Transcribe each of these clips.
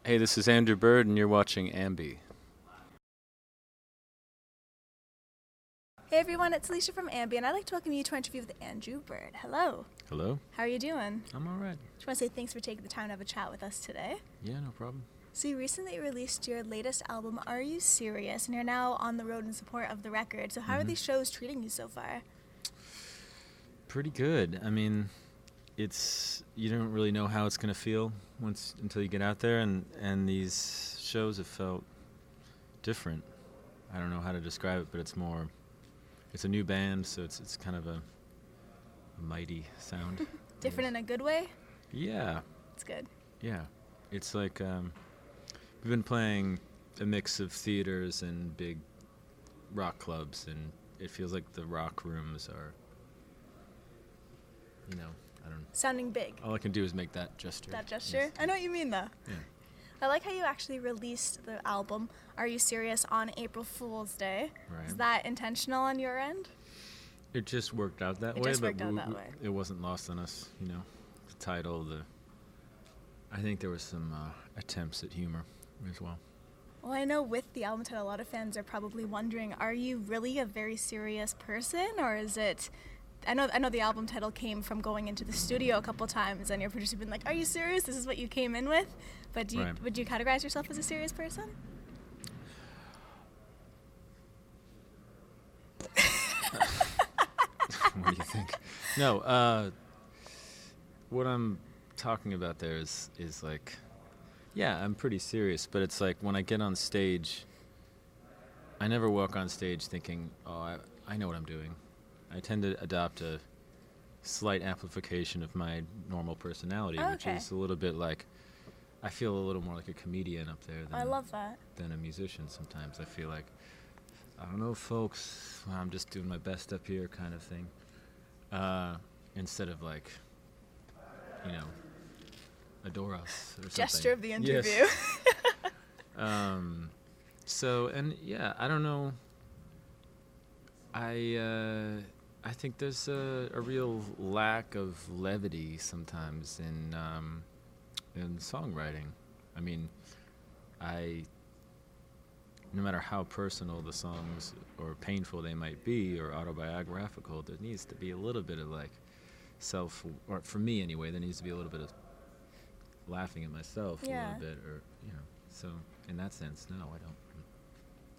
Hey, this is Andrew Bird, and you're watching AMBY. Hey everyone, it's Alicia from AMBY, and I'd like to welcome you to our interview with Andrew Bird. Hello. Hello. How are you doing? I'm all right. Just want to say thanks for taking the time to have a chat with us today. Yeah, no problem. So you recently released your latest album, Are You Serious? And you're now on the road in support of the record. So how are these shows treating you so far? Pretty good. I mean, you don't really know how it's going to feel until you get out there, and these shows have felt different. I don't know how to describe it, but it's a new band, so it's kind of a mighty sound. Different in a good way? Yeah. It's good. Yeah. It's like we've been playing a mix of theaters and big rock clubs, and it feels like the rock rooms are, I don't know. Sounding big. All I can do is make that gesture. That gesture? Yes. I know what you mean, though. Yeah. I like how you actually released the album, Are You Serious, on April Fool's Day. Right. Is that intentional on your end? It just worked out that way. It just worked out that way. It wasn't lost on us, The title, I think there was some attempts at humor as well. Well, I know with the album title, a lot of fans are probably wondering, are you really a very serious person, or is it... I know the album title came from going into the studio a couple times, and your producer been like, "Are you serious? This is what you came in with." But would you categorize yourself as a serious person? What do you think? No, what I'm talking about there is like, yeah, I'm pretty serious, but it's like when I get on stage, I never walk on stage thinking, "Oh, I know what I'm doing." I tend to adopt a slight amplification of my normal personality, which is a little bit like, I feel a little more like a comedian up there I love that. than a musician sometimes. I feel like, I don't know, folks, I'm just doing my best up here kind of thing. Instead of like, adore us or something. Gesture of the interview. Yes. I don't know. I think there's a real lack of levity sometimes in songwriting. I mean, no matter how personal the songs or painful they might be or autobiographical, there needs to be a little bit of like or for me anyway, there needs to be a little bit of laughing at myself a little bit, or So in that sense, no, I'm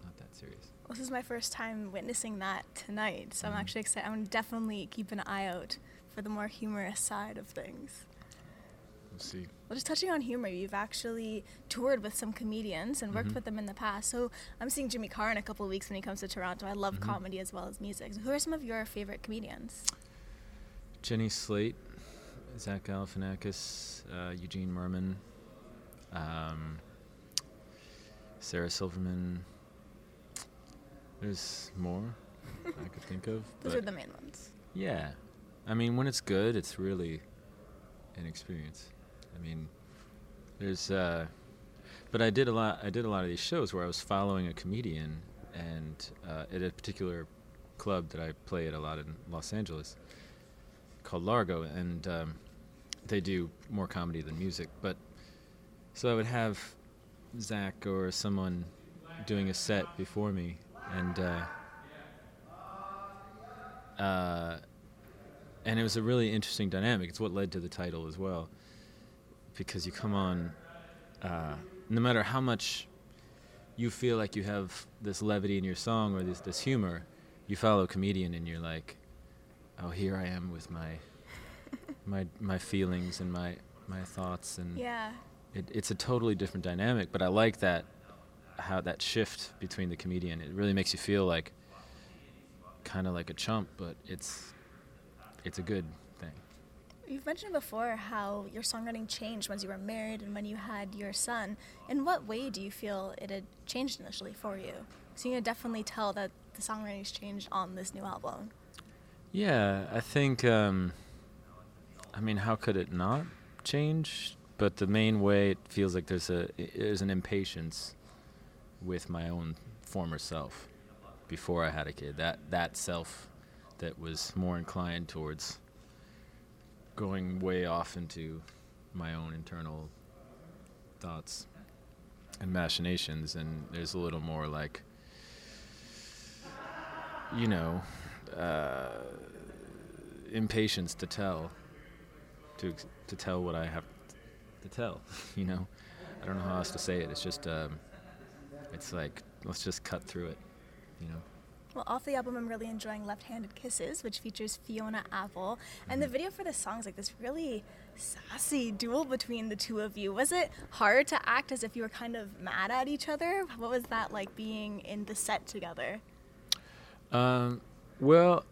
not that serious. This is my first time witnessing that tonight, so I'm actually excited. I'm going to definitely keep an eye out for the more humorous side of things. We'll see. Well, just touching on humor, you've actually toured with some comedians and worked with them in the past. So I'm seeing Jimmy Carr in a couple of weeks when he comes to Toronto. I love comedy as well as music. So who are some of your favorite comedians? Jenny Slate, Zach Galifianakis, Eugene Merman, Sarah Silverman. There's more I could think of. Those are the main ones. Yeah. I mean, when it's good, it's really an experience. I mean, there's but I did a lot of these shows where I was following a comedian, and at a particular club that I play at a lot in Los Angeles called Largo, and they do more comedy than music. But so I would have Zach or someone doing a set before me, and it was a really interesting dynamic. It's what led to the title as well, because you come on, no matter how much you feel like you have this levity in your song or this humor, you follow a comedian and you're like, oh, here I am with my feelings and my thoughts, and it's a totally different dynamic. But I like that, how that shift between the comedian. It really makes you feel like kind of like a chump, but it's a good thing. You've mentioned before how your songwriting changed once you were married and when you had your son. In what way do you feel it had changed initially for you? So you can definitely tell that the songwriting's changed on this new album. Yeah, I think, how could it not change? But the main way, it feels like there's an impatience with my own former self before I had a kid. That self that was more inclined towards going way off into my own internal thoughts and machinations, and there's a little more like, you know, impatience to tell what I have to tell. You know, I don't know how else to say it. It's just it's like, let's just cut through it, you know. Well, off the album, I'm really enjoying Left-Handed Kisses, which features Fiona Apple. And the video for this song is like this really sassy duel between the two of you. Was it hard to act as if you were kind of mad at each other? What was that like being in the set together? Well,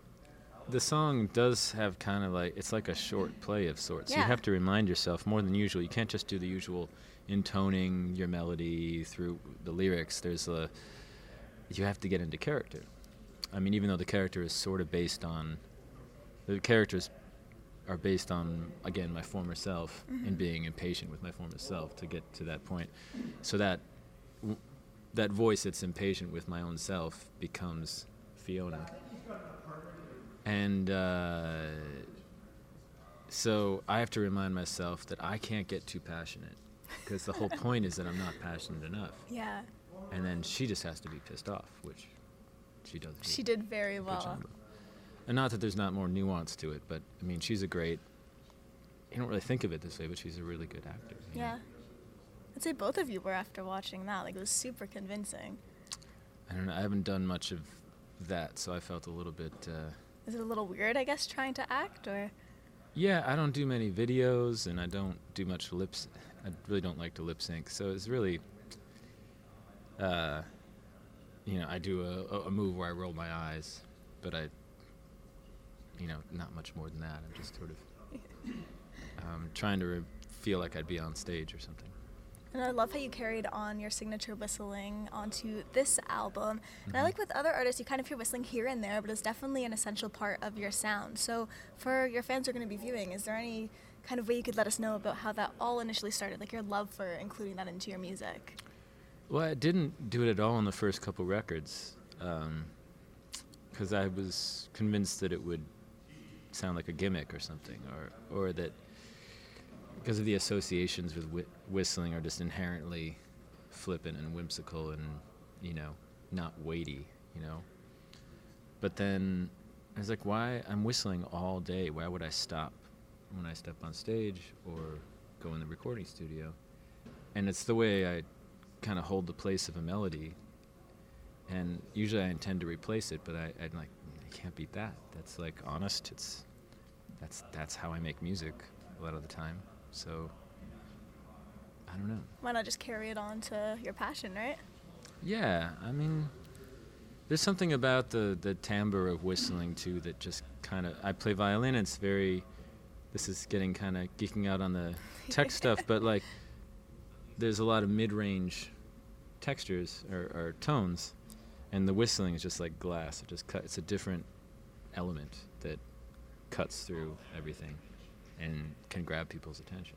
the song does have kind of like, it's like a short play of sorts. Yeah. You have to remind yourself more than usual. You can't just do the usual intoning your melody through the lyrics. You have to get into character. I mean, even though the characters are based on, again, my former self, and being impatient with my former self to get to that point. So that voice that's impatient with my own self becomes Fiona. And so I have to remind myself that I can't get too passionate, because the whole point is that I'm not passionate enough. Yeah. And then she just has to be pissed off, which she does. She did very well. And not that there's not more nuance to it, but I mean, she's a great, you don't really think of it this way, but she's a really good actor. Yeah. I'd say both of you were after watching that. Like, it was super convincing. I don't know, I haven't done much of that, so I felt a little bit... Is it a little weird, I guess, trying to act, or...? Yeah, I don't do many videos, and I don't do much I really don't like to lip sync, so it's really... you know, I do a move where I roll my eyes, but not much more than that. I'm just sort of trying to feel like I'd be on stage or something. And I love how you carried on your signature whistling onto this album. And I like with other artists, you kind of hear whistling here and there, but it's definitely an essential part of your sound. So for your fans who are going to be viewing, is there any kind of way you could let us know about how that all initially started, like your love for including that into your music? Well, I didn't do it at all on the first couple records, because I was convinced that it would sound like a gimmick or something, or that because of the associations with whistling are just inherently flippant and whimsical and, not weighty, But then I was like, why? I'm whistling all day. Why would I stop when I step on stage or go in the recording studio? And it's the way I kind of hold the place of a melody, and usually I intend to replace it, but I'm like, I can't beat that. That's like honest. That's how I make music a lot of the time. So I don't know. Why not just carry it on to your passion, right? Yeah, I mean, there's something about the timbre of whistling too that just kind of, I play violin. It's very, this is getting kind of geeking out on the tech stuff, but like, there's a lot of mid-range textures or tones, and the whistling is just like glass. It's a different element that cuts through everything and can grab people's attention.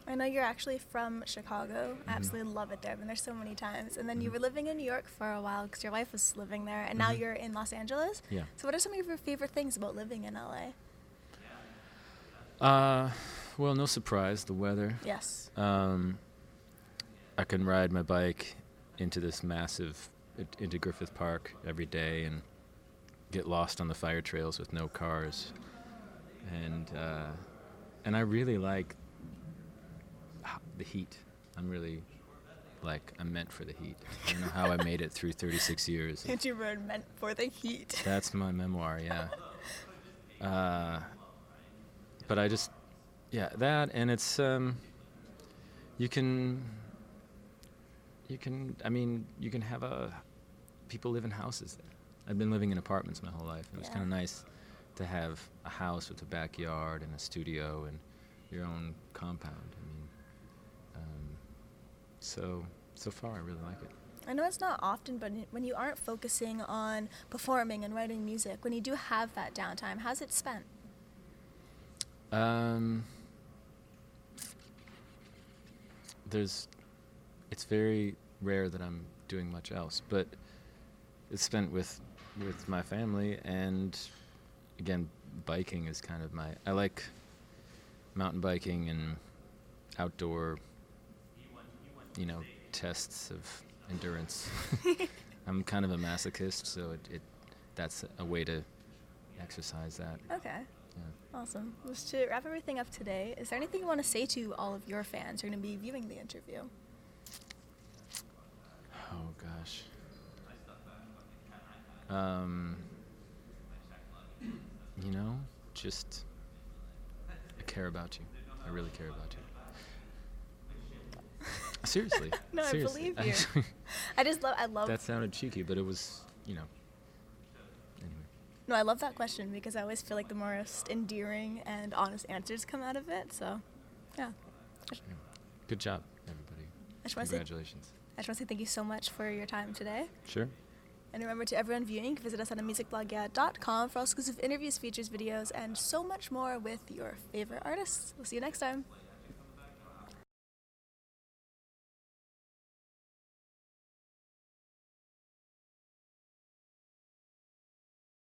I know you're actually from Chicago. I absolutely love it there. I've been there so many times. And then you were living in New York for a while because your wife was living there, and now you're in Los Angeles. Yeah. So what are some of your favorite things about living in LA? Well, no surprise, the weather. Yes. I can ride my bike into Griffith Park every day and get lost on the fire trails with no cars. And I really like the heat. I'm meant for the heat. I don't know how I made it through 36 years. And you were meant for the heat. That's my memoir, yeah. But I just, that, and it's, you can have people live in houses there. I've been living in apartments my whole life. It was kind of nice to have a house with a backyard and a studio and your own compound. So far I really like it. I know it's not often, but when you aren't focusing on performing and writing music, when you do have that downtime, how's it spent? It's very rare that I'm doing much else, but it's spent with my family, and again, biking is kind of I like mountain biking and outdoor, tests of endurance. I'm kind of a masochist, so that's a way to exercise that. Okay. Yeah. Awesome. Just to wrap everything up today, is there anything you want to say to all of your fans who are going to be viewing the interview? Oh, gosh. You know, just I care about you. I really care about you. Seriously. No, seriously. I believe you. I love. That sounded cheeky, but it was, anyway. No, I love that question because I always feel like the most endearing and honest answers come out of it. So, yeah. Good job, everybody. Congratulations. I just want to say thank you so much for your time today. Sure. And remember, to everyone viewing, visit us on musicblogya.com for all exclusive interviews, features, videos, and so much more with your favorite artists. We'll see you next time.